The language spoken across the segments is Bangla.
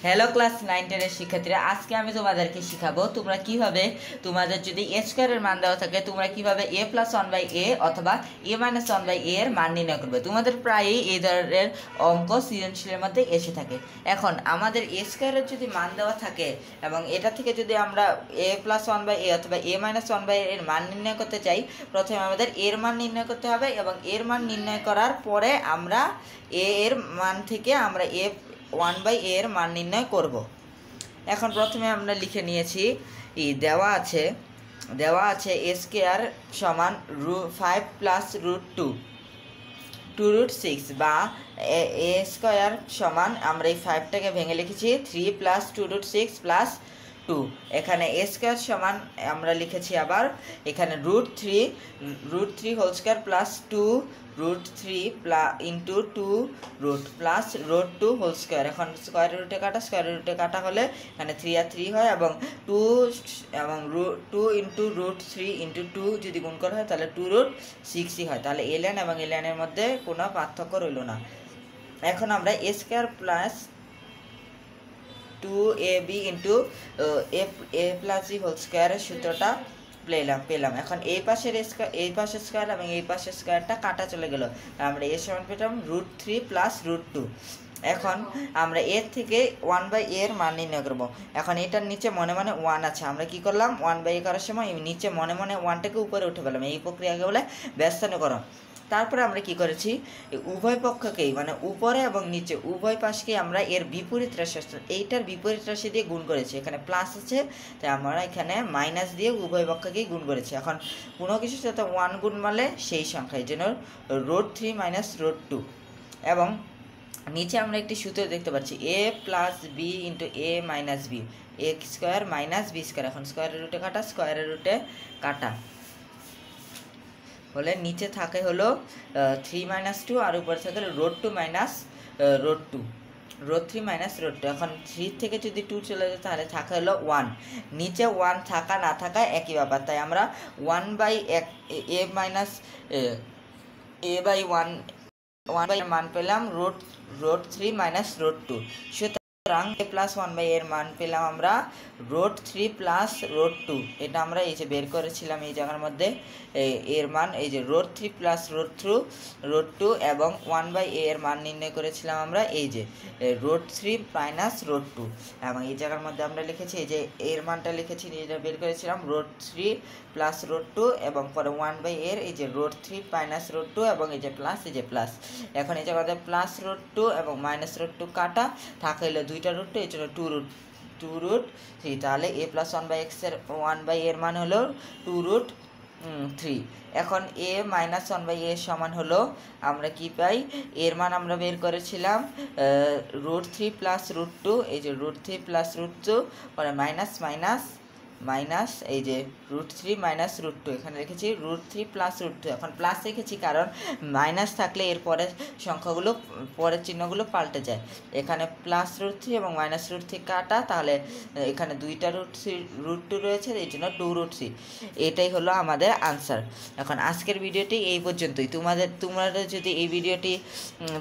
হ্যালো ক্লাস 9-10 এর শিক্ষার্থীরা, আজকে আমি তোমাদেরকে শিখাবো তোমরা কিভাবে তোমাদের যদি এ স্কয়ারের মান দেওয়া থাকে তোমরা কিভাবে a + 1/a অথবা a - 1/a এর মান নির্ণয় করবে। তোমাদের প্রায়ই এই ধরনের অঙ্ক সৃজনশীলের মধ্যে এসে থাকে। এখন আমাদের এ স্কয়ারের যদি মান দেওয়া থাকে এবং এটা থেকে যদি আমরা a + 1/a অথবা a - 1/a এর মান নির্ণয় করতে চাই, প্রথমে আমাদের এর মান নির্ণয় করতে হবে এবং এর মান নির্ণয় করার পরে আমরা a এর মান থেকে আমরা a 1/a এর মান নির্ণয় করব। এখন প্রথমে আমরা লিখে নিয়েছি দেওয়া আছে a স্কয়ার সমান 5 + √2 বা a স্কয়ার সমান আমরা এই 5টাকে ভেঙে লিখেছি 3 + 2√6 + 2। এখানে a স্কয়ার সমান আমরা লিখেছি আবার এখানে √3 whole square plus 2√3 into 2 plus √2 whole square. এখন স্কয়ার রুটে কাটা হলে এখানে 3 আর 3 হয় এবং 2 2 ইন্টু √3 ইন্টু 2 যদি গুণ করা হয় তাহলে 2√6 হয়। তাহলে ln এবং ln এর মধ্যে কোনো পার্থক্য রইল না। এখন আমরা a square plus 2ab into a plus b whole স্কয়ারের সূত্রটা পেলাম। এখন এই পাশের স্কয়ার এবং এই পাশের স্কয়ারটা কাটা চলে গেল, আমরা a সমান পেলাম √3 + √2। এখন আমরা এর থেকে 1/a এর মান নির্ণয় করব। এখন এটার নিচে মনে মনে 1 আছে, আমরা কি করলাম 1/a করার সময় নিচে মনে মনে 1টাকে উপরে উঠে পেলাম। এই প্রক্রিয়াকে বলে ব্যস্তানুকরণ। তারপরে আমরা কি করেছি, উভয় পক্ষকেই মানে উপরে এবং নিচে উভয় পাশকেই আমরা এর বিপরীত রাশি, এইটার বিপরীত রাশি দিয়ে গুণ করেছি। এখানে প্লাস আছে তাই আমরা এখানে মাইনাস দিয়ে উভয় পক্ষকেই গুণ করেছি। এখন কোনো কিছুর সাথে 1 গুণ মারলে সেই সংখ্যা, এই জন্য √3 - √2। এবং নিচে আমরা একটি সূত্র দেখতে পাচ্ছি a + b into a - b, a square minus b square. এখন স্কয়ারের রুটে কাটা হলে নিচে থাকে হলো 3 - 2 আর উপরে থাকে √2 - √2, √3 - √2। এখন 3 থেকে যদি 2 চলে যায় তাহলে থাকে হলো 1। নিচে 1 থাকা না থাকা একই ব্যাপার, তাই আমরা 1/1 মান পেলাম √3 - √2। সুতরাং a + 1/a এর মান পেলাম আমরা √3 + √2। এটা আমরা এই যে বের করেছিলাম এই জায়গার মধ্যে এর মান এই যে √3 + √2 এবং 1/a এর মান নির্ণয় করেছিলাম আমরা এই যে √3 - √2। এবং এই জায়গার মধ্যে আমরা লিখেছি এই যে এর মানটা লিখেছি, এটা বের করেছিলাম √3 + √2 এবং পরে 1/a এর এই যে √3 - √2 এবং এই যে প্লাস। এখন এই জায়গাতে +√2 এবং -√2 কাটা থাকে হলো 2টা √2, এই জন্য 2√3। তাহলে a + 1/a এর মান হলো 2√3। এখন a - 1/a এর সমান হলো আমরা কি পাই, এর মান আমরা বের করেছিলাম √3 + √2, এই যে √3 + √2 পরে মাইনাস এই যে √3 - √2, এখানে লিখেছি √3 + √2। এখন প্লাস রেখেছি কারণ মাইনাস থাকলে এর পরের সংখ্যাগুলো পরের চিহ্নগুলো পাল্টে যায়। এখানে +√3 এবং -√3 কাটা, তাহলে এখানে 2টা √2 রয়েছে, এই জন্য 2√3। এটাই হলো আমাদের আনসার। এখন আজকের ভিডিওটি এই পর্যন্তই। তোমাদের যদি এই ভিডিওটি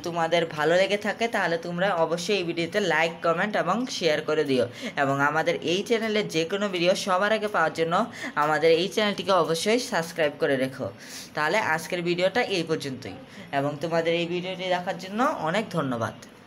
তোমাদের ভালো লেগে থাকে তাহলে তোমরা অবশ্যই এই ভিডিওতে লাইক, কমেন্ট এবং শেয়ার করে দিও। এবং আমাদের এই চ্যানেলের যে কোনো ভিডিও সবার আগে পাওয়ার জন্য আমাদের এই চ্যানেলটিকে অবশ্যই সাবস্ক্রাইব করে রেখো। তাহলে আজকের ভিডিওটা এই পর্যন্তই এবং তোমাদের এই ভিডিওটি দেখার জন্য অনেক ধন্যবাদ।